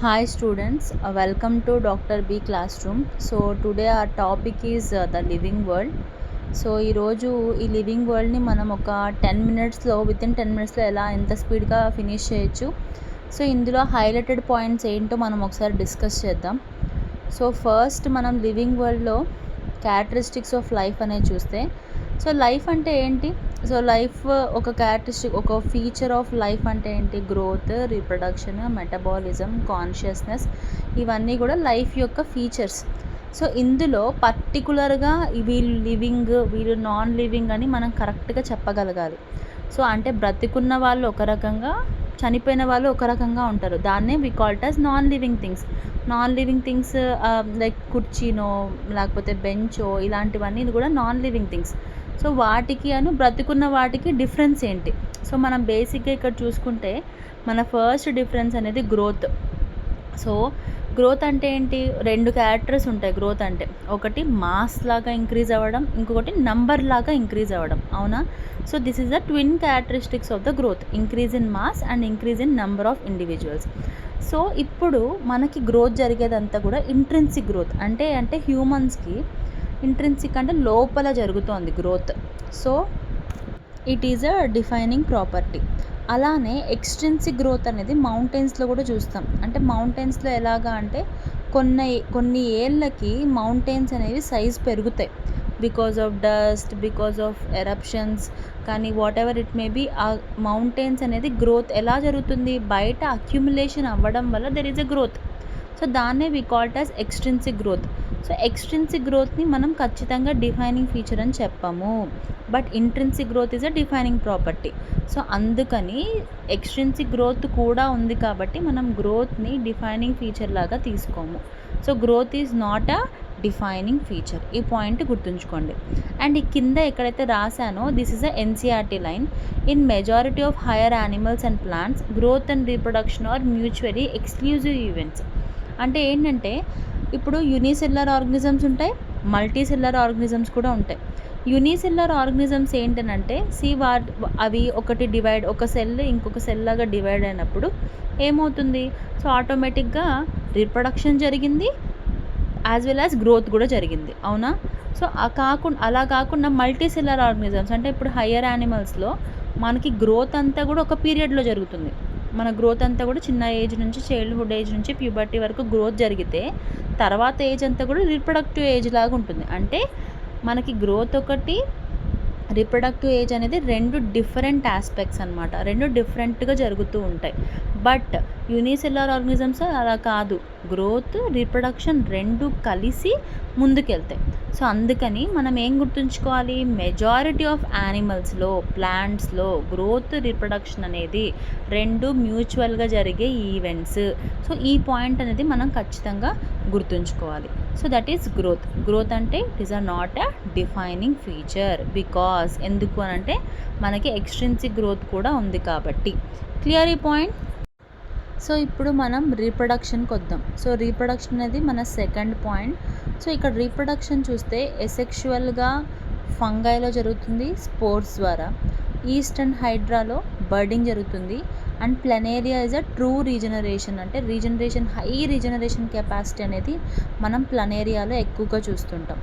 Hi students, welcome to Dr. B classroom. So today our topic is the living world. So ఈరోజు ఈ living వరల్డ్ని మనం ఒక 10 మినిట్స్లో within 10 మినిట్స్లో ఎలా ఎంత స్పీడ్గా ఫినిష్ చేయొచ్చు. సో ఇందులో హైలైటెడ్ పాయింట్స్ ఏంటో మనం ఒకసారి డిస్కస్ చేద్దాం. సో ఫస్ట్ మనం లివింగ్ వరల్డ్లో క్యారెక్టరిస్టిక్స్ ఆఫ్ లైఫ్ అనేది చూస్తే, సో లైఫ్ అంటే ఏంటి? సో లైఫ్ ఒక క్యారెక్టరిస్టిక్, ఒక ఫీచర్ ఆఫ్ లైఫ్ అంటే ఏంటి? గ్రోత్, రీప్రొడక్షన్, మెటబాలిజం, కాన్షియస్నెస్, ఇవన్నీ కూడా లైఫ్ యొక్క ఫీచర్స్. సో ఇందులో పర్టికులర్గా వీళ్ళు లివింగ్, వీళ్ళు నాన్ లివింగ్ అని మనం కరెక్ట్గా చెప్పగలగాలి. సో అంటే బ్రతికున్న వాళ్ళు ఒక రకంగా, చనిపోయిన వాళ్ళు ఒక రకంగా ఉంటారు. దాన్నే we called as non living things. Non living things like కుర్చీనో లేకపోతే బెంచో, ఇలాంటివన్నీ కూడా నాన్ లివింగ్ థింగ్స్. సో వాటికి బ్రతికున్న వాటికి డిఫరెన్స్ ఏంటి? సో మనం బేసిక్గా ఇక్కడ చూసుకుంటే మన ఫస్ట్ డిఫరెన్స్ అనేది గ్రోత్. సో గ్రోత్ అంటే ఏంటి? రెండు క్యారెక్టర్స్ ఉంటాయి గ్రోత్ అంటే. ఒకటి మాస్ లాగా ఇంక్రీజ్ అవ్వడం, ఇంకొకటి నంబర్ లాగా ఇంక్రీజ్ అవ్వడం. అవునా? So this is the twin characteristics of the growth, increase in mass and increase in number of individuals. So ఇప్పుడు మనకి గ్రోత్ జరిగేదంతా కూడా ఇంట్రిన్సిక్ గ్రోత్. అంటే హ్యూమన్స్కి ఇంట్రిన్సిక్ అంటే లోపల జరుగుతోంది growth. So it is a defining property. అలానే ఎక్స్ట్రిన్సిక్ గ్రోత్ అనేది మౌంటైన్స్లో కూడా చూస్తాం. అంటే మౌంటైన్స్లో ఎలాగా అంటే కొన్ని ఏళ్ళకి మౌంటైన్స్ అనేవి సైజ్ పెరుగుతాయి because of dust, because of eruptions, కానీ whatever it may be. ఆ మౌంటైన్స్ అనేది గ్రోత్ ఎలా జరుగుతుంది? బయట అక్యుములేషన్ అవ్వడం వల్ల there is a growth. So దాన్నే we called as extrinsic growth. So extrinsic గ్రోత్ని మనం ఖచ్చితంగా డిఫైనింగ్ ఫీచర్ అని చెప్పాము, but intrinsic growth is a defining property. So అందుకని ఎక్స్ట్రిన్సిక్ గ్రోత్ కూడా ఉంది కాబట్టి మనం గ్రోత్ని డిఫైనింగ్ ఫీచర్ లాగా తీసుకోము. So growth is not a defining feature. ఈ పాయింట్ గుర్తుంచుకోండి. అండ్ ఈ కింద ఎక్కడైతే రాశానో this is a NCERT line. In majority of higher animals and plants growth and reproduction are mutually exclusive events. అంటే ఏంటంటే ఇప్పుడు యూనిసెల్యులర్ ఆర్గనిజమ్స్ ఉంటాయి, మల్టీ సెల్యులర్ ఆర్గనిజమ్స్ కూడా ఉంటాయి. యూనిసెల్యులర్ ఆర్గనిజమ్స్ ఏంటంటే అవి ఒక సెల్ ఇంకొక సెల్ లాగా డివైడ్ అయినప్పుడు ఏమవుతుంది? సో ఆటోమేటిక్గా రీప్రొడక్షన్ జరిగింది, యాజ్ వెల్ యాజ్ గ్రోత్ కూడా జరిగింది. అవునా? సో అలా కాకుండా మల్టీ సెల్యులర్ ఆర్గనిజమ్స్ అంటే ఇప్పుడు హయ్యర్ యానిమల్స్లో మనకి గ్రోత్ అంతా కూడా ఒక పీరియడ్లో జరుగుతుంది. మన గ్రోత్ అంతా కూడా చిన్న ఏజ్ నుంచి, చైల్డ్హుడ్ ఏజ్ నుంచి ప్యూబర్టీ వరకు గ్రోత్ జరిగితే తర్వాత ఏజ్ అంతా కూడా రీప్రొడక్టివ్ ఏజ్ లాగా ఉంటుంది. అంటే మనకి గ్రోత్ ఒకటి, రీప్రొడక్టివ్ ఏజ్ అనేది రెండు డిఫరెంట్ ఆస్పెక్ట్స్ అనమాట. రెండు డిఫరెంట్గా జరుగుతూ ఉంటాయి. బట్ యూనిసెల్యులర్ ఆర్గనిజమ్స్ అలా కాదు, గ్రోత్, రీప్రొడక్షన్ రెండు కలిసి ముందుకెళ్తాయి. సో అందుకని మనం ఏం గుర్తుంచుకోవాలి? మెజారిటీ ఆఫ్ యానిమల్స్లో, ప్లాంట్స్లో గ్రోత్, రీప్రొడక్షన్ అనేది రెండు మ్యూచువల్గా జరిగే ఈవెంట్స్. సో ఈ పాయింట్ అనేది మనం ఖచ్చితంగా గుర్తుంచుకోవాలి. So that is growth. Growth అంటే it is not a defining feature. Because ఎందుకు అని అంటే మనకి ఎక్స్ట్రిన్సిక్ గ్రోత్ కూడా ఉంది కాబట్టి. క్లియర్ ఈ పాయింట్? సో ఇప్పుడు మనం రీప్రొడక్షన్కి వద్దాం. సో రీప్రొడక్షన్ అనేది మన సెకండ్ పాయింట్. సో ఇక్కడ రీప్రొడక్షన్ చూస్తే ఎసెక్షువల్గా ఫంగైలో జరుగుతుంది, స్పోర్స్ ద్వారా. ఈస్టర్న్ హైడ్రాలో బర్డింగ్ జరుగుతుంది. And planaria is a true regeneration. అంటే హై రీజనరేషన్ కెపాసిటీ అనేది మనం ప్లనేరియాలో ఎక్కువగా చూస్తుంటాం.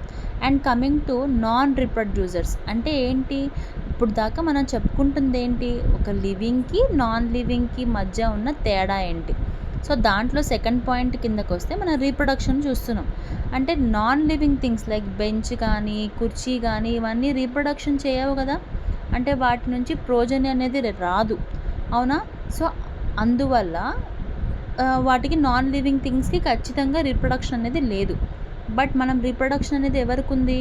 అండ్ కమింగ్ టు నాన్ రీప్రొడ్యూసర్స్ అంటే ఏంటి? ఇప్పుడు దాకా మనం చెప్పుకుంటుంది ఏంటి? ఒక లివింగ్కి నాన్ లివింగ్కి మధ్య ఉన్న తేడా ఏంటి? సో దాంట్లో సెకండ్ పాయింట్ కిందకు వస్తే మనం రీప్రొడక్షన్ చూస్తున్నాం. అంటే non living things like bench కానీ, కుర్చీ కానీ, ఇవన్నీ రీప్రొడక్షన్ చేయవు కదా. అంటే వాటి నుంచి ప్రోజని అనేది రాదు. అవునా? సో అందువల్ల వాటికి నాన్ లివింగ్ థింగ్స్కి ఖచ్చితంగా రీప్రొడక్షన్ అనేది లేదు. బట్ మనం రీప్రొడక్షన్ అనేది ఎవరికి ఉంది?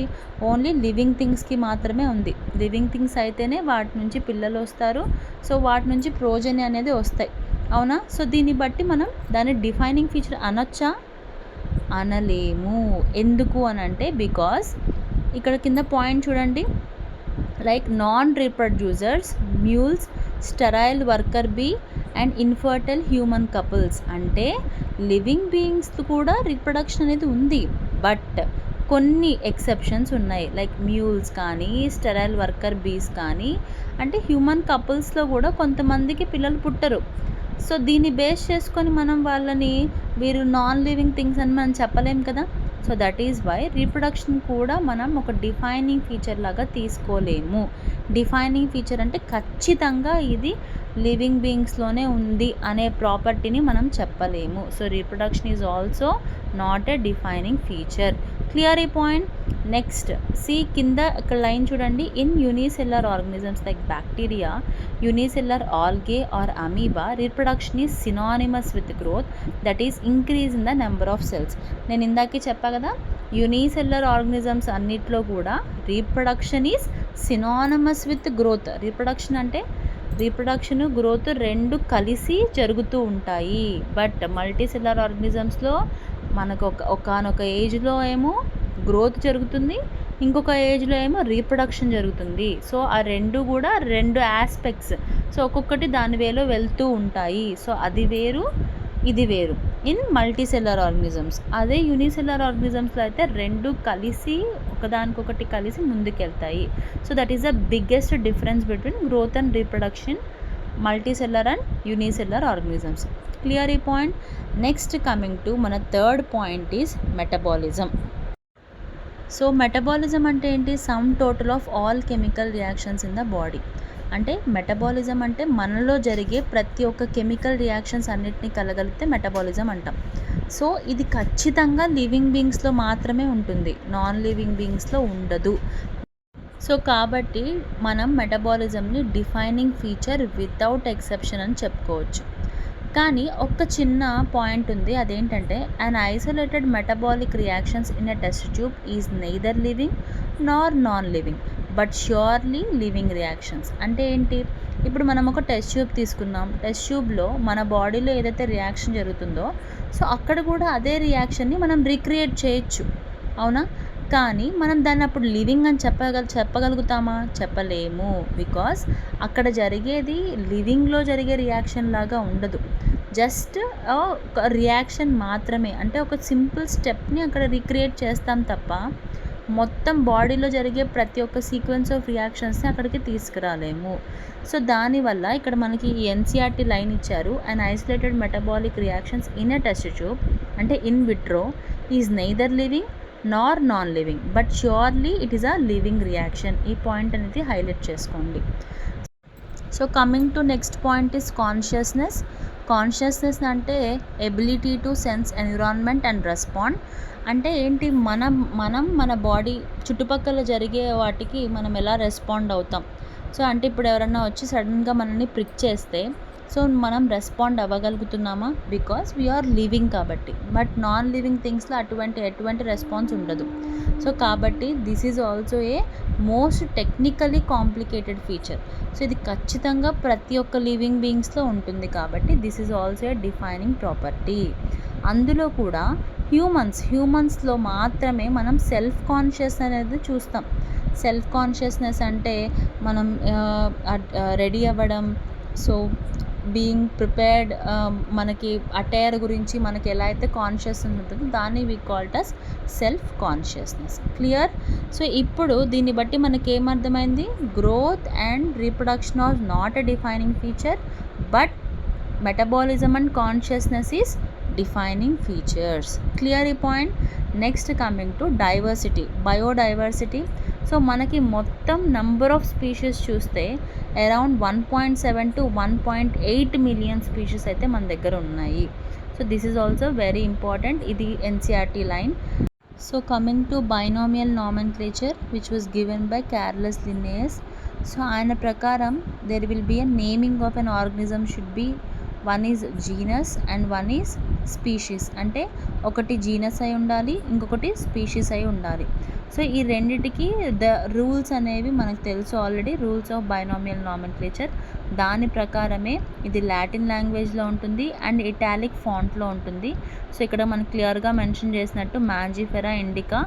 ఓన్లీ లివింగ్ థింగ్స్కి మాత్రమే ఉంది. లివింగ్ థింగ్స్ అయితేనే వాటి నుంచి పిల్లలు వస్తారు. సో వాటి నుంచి ప్రోజని అనేది వస్తాయి. అవునా? సో దీన్ని బట్టి మనం దాన్ని డిఫైనింగ్ ఫీచర్ అనొచ్చా? అనలేము. ఎందుకు అని అంటే బికాస్ ఇక్కడ కింద పాయింట్ చూడండి. Like non reproducers, mules, sterile worker bee and infertile human couples. అంటే లివింగ్ బీయింగ్స్ కూడా రీప్రొడక్షన్ అనేది ఉంది, బట్ కొన్ని ఎక్సెప్షన్స్ ఉన్నాయి. లైక్ మ్యూల్స్ కానీ, స్టెరైల్ వర్కర్ బీస్ కానీ, అంటే హ్యూమన్ కపుల్స్లో కూడా కొంతమందికి పిల్లలు పుట్టరు. సో దీన్ని బేస్ చేసుకొని మనం వాళ్ళని వీరు నాన్ లివింగ్ థింగ్స్ అని మనం చెప్పలేం కదా. So that is why reproduction కూడా మనం ఒక డిఫైనింగ్ ఫీచర్ లాగా తీసుకోలేము. డిఫైనింగ్ ఫీచర్ అంటే ఖచ్చితంగా ఇది లివింగ్ బీయింగ్స్లోనే ఉంది అనే ప్రాపర్టీని మనం చెప్పలేము. So reproduction is also not a defining feature. Clear ఈ పాయింట్. నెక్స్ట్ సి కింద ఇక్కడ లైన్ చూడండి. In unicellular organisms like bacteria, unicellular algae or amoeba, reproduction is synonymous with growth, that is increase in the number of cells. నేను ఇందాకే చెప్పా కదా, unicellular organisms అన్నిట్లో కూడా reproduction is synonymous with growth. Reproduction అంటే reproduction growth రెండు కలిసి జరుగుతూ ఉంటాయి. బట్ మల్టీసెల్యులర్ ఆర్గనిజమ్స్లో మనకు ఒకనొక ఏజ్లో ఏమో గ్రోత్ జరుగుతుంది, ఇంకొక ఏజ్లో ఏమో రీప్రొడక్షన్ జరుగుతుంది. సో ఆ రెండు కూడా రెండు ఆస్పెక్ట్స్. సో ఒక్కొక్కటి దాని వేలో వెళ్తూ ఉంటాయి. సో అది వేరు, ఇది వేరు ఇన్ మల్టీసెల్యులర్ ఆర్గనిజమ్స్. అదే యూనిసెల్యులర్ ఆర్గనిజమ్స్లో అయితే రెండు కలిసి ఒకదానికొకటి కలిసి ముందుకెళ్తాయి. So that is the biggest difference between growth and reproduction, multicellular and unicellular organisms. Clear ఈ పాయింట్. నెక్స్ట్ కమింగ్ టు మన third point is metabolism. So metabolism అంటే ఏంటి? Sum total of all chemical reactions in the body. అంటే metabolism అంటే మనలో జరిగే ప్రతి ఒక్క కెమికల్ రియాక్షన్స్ అన్నిటినీ కలగలిపితే మెటబాలిజం అంటాం. సో ఇది ఖచ్చితంగా లివింగ్ బీయింగ్స్లో మాత్రమే ఉంటుంది, నాన్ లివింగ్ బీయింగ్స్లో ఉండదు. సో కాబట్టి మనం మెటబాలిజంని డిఫైనింగ్ ఫీచర్ వితౌట్ ఎక్సెప్షన్ అని చెప్పుకోవచ్చు. కానీ ఒక చిన్న పాయింట్ ఉంది, అదేంటంటే an isolated metabolic reactions in a test tube is neither living nor non living but surely living reactions. అంటే ఏంటి? ఇప్పుడు మనం ఒక టెస్ట్ ట్యూబ్ తీసుకున్నాం. టెస్ట్ ట్యూబ్లో మన బాడీలో ఏదైతే రియాక్షన్ జరుగుతుందో సో అక్కడ కూడా అదే రియాక్షన్ని మనం రీక్రియేట్ చేయొచ్చు, అవునా? కానీ మనం దాన్ని అప్పుడు లివింగ్ అని చెప్పగలుగుతామా? చెప్పలేము. బికాస్ అక్కడ జరిగేది లివింగ్లో జరిగే రియాక్షన్ లాగా ఉండదు, జస్ట్ ఒక రియాక్షన్ మాత్రమే. అంటే ఒక సింపుల్ స్టెప్ని అక్కడ రీక్రియేట్ చేస్తాం తప్ప మొత్తం బాడీలో జరిగే ప్రతి ఒక్క సీక్వెన్స్ ఆఫ్ రియాక్షన్స్ని అక్కడికి తీసుకురాలేము. సో దానివల్ల ఇక్కడ మనకి ఈ ఎన్సీఆర్టీ లైన్ ఇచ్చారు. And isolated metabolic reactions in a test tube అంటే in vitro is neither living nor non living but surely it is a living reaction. ఈ పాయింట్ అనేది హైలైట్ చేసుకోండి. So coming to next point is consciousness. Consciousness అంటే ability to sense environment and respond. అంటే ఏంటి? మన body చుట్టుపక్కల జరిగే వాటికి మనం ఎలా రెస్పాండ్ అవుతాం. సో అంటే ఇప్పుడు ఎవరన్నా వచ్చి సడన్గా మనల్ని ప్రిక్ చేస్తే సో మనం రెస్పాండ్ అవ్వగలుగుతున్నామా? బికాస్ వీఆర్ లివింగ్ కాబట్టి. బట్ నాన్ లివింగ్ థింగ్స్లో ఎటువంటి రెస్పాన్స్ ఉండదు. సో కాబట్టి this is also a most technically complicated feature. So ఇది ఖచ్చితంగా ప్రతి ఒక్క లివింగ్ బీయింగ్స్లో ఉంటుంది కాబట్టి this is also a defining property. అందులో కూడా హ్యూమన్స్లో మాత్రమే మనం సెల్ఫ్ కాన్షియస్ అనేది చూస్తాం. సెల్ఫ్ కాన్షియస్నెస్ అంటే మనం రెడీ అవ్వడం, సో బీయింగ్ ప్రిపేర్డ్, మనకి అటైర్ గురించి మనకి ఎలా అయితే కాన్షియస్నెస్ ఉంటుందో దాన్ని we called as self consciousness. Clear? So ఇప్పుడు దీన్ని బట్టి మనకి ఏమర్థమైంది? Growth and reproduction are not a defining feature but metabolism and consciousness is defining features. Clear ఈ point. Next coming to diversity, biodiversity. So మనకి మొత్తం నంబర్ ఆఫ్ స్పీషీస్ చూస్తే around 1.7 to 1.8 million species అయితే మన దగ్గర ఉన్నాయి. So this is also very important. ఇది NCERT line. So coming to binomial nomenclature which was given by Carolus Linnaeus. So ఆయన ప్రకారం there will be a naming of an organism should be one is genus and one is species. అంటే ఒకటి genus అయి ఉండాలి, ఇంకొకటి species అయి ఉండాలి. So ఈ రెండిటికి ద రూల్స్ అనేవి మనకు తెలుసు already, rules of binomial nomenclature. దాని ప్రకారమే ఇది లాటిన్ లాంగ్వేజ్లో ఉంటుంది అండ్ ఇటాలిక్ ఫాంట్లో ఉంటుంది. సో ఇక్కడ మనకు క్లియర్గా మెన్షన్ చేసినట్టు మ్యాంజిఫెరా ఇండికా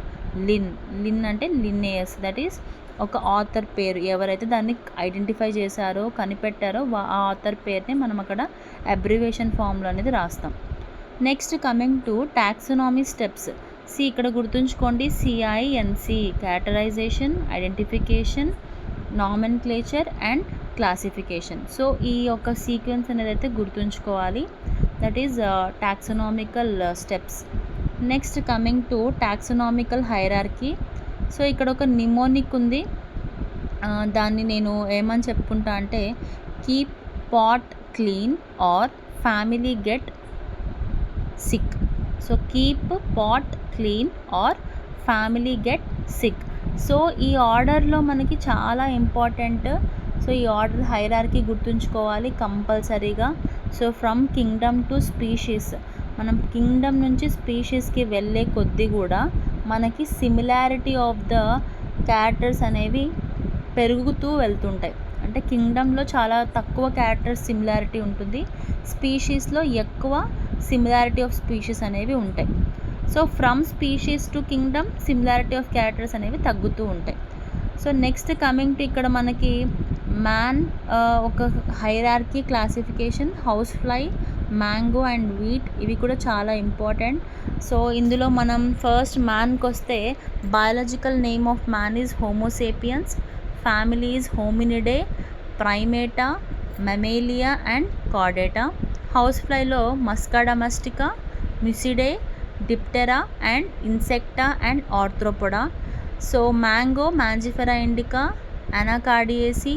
లిన్ అంటే లిన్నేయస్, దట్ ఈస్ ఒక ఆథర్ పేరు. ఎవరైతే దాన్ని ఐడెంటిఫై చేశారో కనిపెట్టారో ఆ ఆథర్ పేరుని మనం అక్కడ అబ్రివేషన్ ఫామ్లో అనేది రాస్తాం. Next coming to taxonomy steps. ఇక్కడ గుర్తుంచుకోండి, CINC characterisation, identification, nomenclature and classification. So ఈ యొక్క సీక్వెన్స్ అనేది అయితే గుర్తుంచుకోవాలి. That is taxonomical steps. Next coming to taxonomical hierarchy. So ఇక్కడ ఒక నిమోనిక్ ఉంది. దాన్ని నేను ఏమని చెప్పుకుంటా అంటే keep pot clean or family get sick. So keep pot clean or family get sick. So ఈ ఆర్డర్లో మనకి చాలా ఇంపార్టెంట్. సో ఈ ఆర్డర్ హైరార్కీ గుర్తుంచుకోవాలి కంపల్సరీగా. So from Kingdom to species, మనం కింగ్డమ్ నుంచి స్పీషీస్కి వెళ్ళే కొద్దీ కూడా మనకి సిమిలారిటీ ఆఫ్ ద క్యారెక్టర్స్ అనేవి పెరుగుతూ వెళ్తుంటాయి. అంటే కింగ్డమ్లో చాలా తక్కువ క్యారెక్టర్స్ సిమిలారిటీ ఉంటుంది, స్పీషీస్లో ఎక్కువ సిమిలారిటీ ఆఫ్ స్పీషీస్ అనేవి ఉంటాయి. So from species to Kingdom similarity of characters అనేవి తగ్గుతూ ఉంటాయి. సో నెక్స్ట్ కమింగ్ టు ఇక్కడ మనకి మ్యాన్ ఒక hierarchy classification, house fly, mango and wheat ఇవి కూడా చాలా ఇంపార్టెంట్. సో ఇందులో మనం ఫస్ట్ మ్యాన్కి వస్తే biological name of man is homo sapiens, family is Hominidae, Primata, Mammalia and Chordata. House ఫ్లైలో Musca domestica, Muscidae, Diptera and Insecta and Arthropoda. So mango Mangifera indica, Anacardiaceae,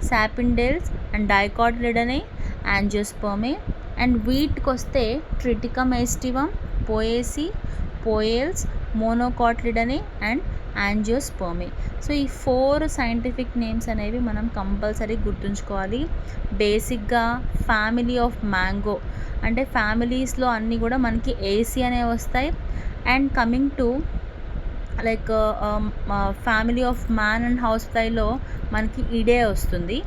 Sapindales and Dicotyledonae, Angiospermae. And వీట్కి వస్తే Triticum aestivum, Poaceae, Poales, Monocotyledonae and Angiospermae. So ఈ 4 scientific names అనేవి మనం compulsory గుర్తుంచుకోవాలి. బేసిక్గా family of mango అంటే ఫ్యామిలీస్లో అన్నీ కూడా మనకి ఏసీ అనేవి వస్తాయి. And coming to like family of man and house ఫ్లైలో మనకి ఇడే వస్తుంది.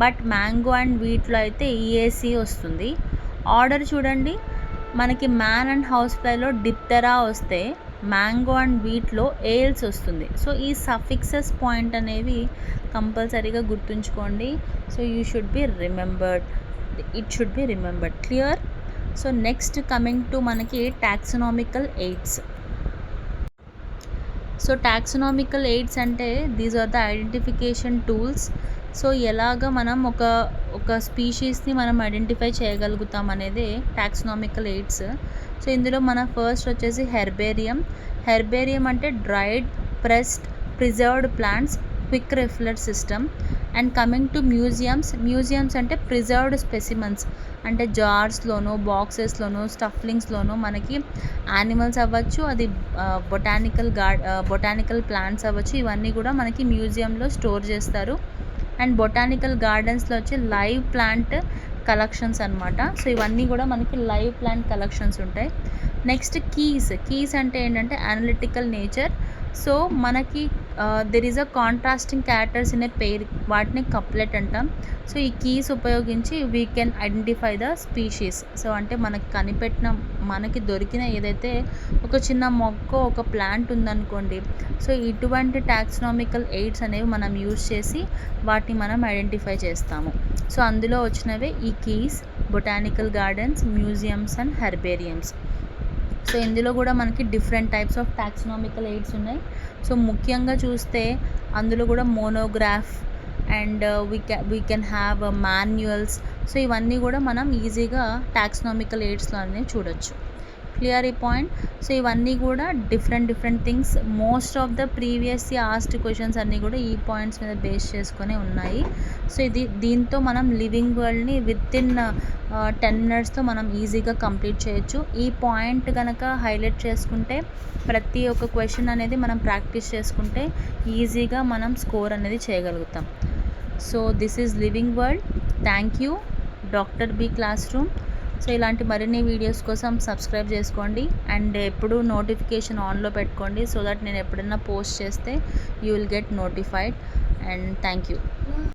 బట్ మ్యాంగో అండ్ వీట్లో అయితే ఈఏసీ వస్తుంది. ఆర్డర్ చూడండి, మనకి మ్యాన్ అండ్ హౌస్ ఫ్లైలో డిప్టెరా వస్తే మ్యాంగో అండ్ వీట్లో ఏల్స్ వస్తుంది. సో ఈ సఫిక్సెస్ పాయింట్ అనేవి కంపల్సరీగా గుర్తుంచుకోండి. So you should be remembered, it should be remembered. Clear? So next coming to మనకి taxonomical aids. So taxonomical aids అంటే these are the identification tools. So ఎలాగ మనం ఒక స్పీషీస్ని మనం ఐడెంటిఫై చేయగలుగుతాం అనేది టాక్సనామికల్ ఎయిడ్స్. సో ఇందులో మన ఫస్ట్ వచ్చేసి హెర్బేరియం. హెర్బేరియం అంటే dried, pressed, preserved plants, quick reflect system. And coming to museums అంటే ప్రిజర్వ్డ్ స్పెసిమన్స్, అంటే జార్స్లోనో, బాక్సెస్లోనో, స్టఫ్లింగ్స్లోనో మనకి యానిమల్స్ అవ్వచ్చు, అది బొటానికల్ ప్లాంట్స్ అవ్వచ్చు, ఇవన్నీ కూడా మనకి మ్యూజియంలో స్టోర్ చేస్తారు. అండ్ బొటానికల్ గార్డెన్స్లో వచ్చి లైవ్ ప్లాంట్ కలెక్షన్స్ అనమాట. సో ఇవన్నీ కూడా మనకి లైవ్ ప్లాంట్ కలెక్షన్స్ ఉంటాయి. నెక్స్ట్ కీస్ అంటే ఏంటంటే అనలిటికల్ నేచర్. సో మనకి there is a contrasting characters in a pair, వాటిని కప్లెట్ అంటాం. సో ఈ కీస్ ఉపయోగించి we can identify the species. So అంటే మనకి దొరికిన ఏదైతే ఒక చిన్న మొక్క, ఒక ప్లాంట్ ఉందనుకోండి, సో ఇటువంటి టాక్సనామికల్ ఎయిడ్స్ అనేవి మనం యూజ్ చేసి వాటిని మనం ఐడెంటిఫై చేస్తాము. సో అందులో వచ్చినవే ఈ keys, botanical gardens, museums and herbariums. So ఇందులో కూడా మనకి different types of taxonomical aids ఉన్నాయి. సో ముఖ్యంగా చూస్తే అందులో కూడా monograph and we can have manuals. So ఇవన్నీ కూడా మనం ఈజీగా టాక్సనామికల్ ఎయిడ్స్లో అనేవి చూడొచ్చు. క్లియర్ ఈ పాయింట్? సో ఇవన్నీ కూడా different things. Most of the previously asked questions అన్నీ కూడా ఈ పాయింట్స్ మీద బేస్ చేసుకొని ఉన్నాయి. సో దీంతో మనం లివింగ్ వరల్డ్ని వితిన్ 10 minutesతో మనం ఈజీగా కంప్లీట్ చేయొచ్చు. ఈ పాయింట్ కనుక హైలైట్ చేసుకుంటే ప్రతి ఒక్క క్వశ్చన్ అనేది మనం ప్రాక్టీస్ చేసుకుంటే ఈజీగా మనం స్కోర్ అనేది చేయగలుగుతాం. So this is living world. Thank you, doctor B classroom. So ఇలాంటి మరిన్ని వీడియోస్ కోసం సబ్స్క్రైబ్ చేసుకోండి అండ్ ఎప్పుడు నోటిఫికేషన్ ఆన్లో పెట్టుకోండి, సో దట్ నేను ఎప్పుడైనా పోస్ట్ చేస్తే you will get notified. And thank you.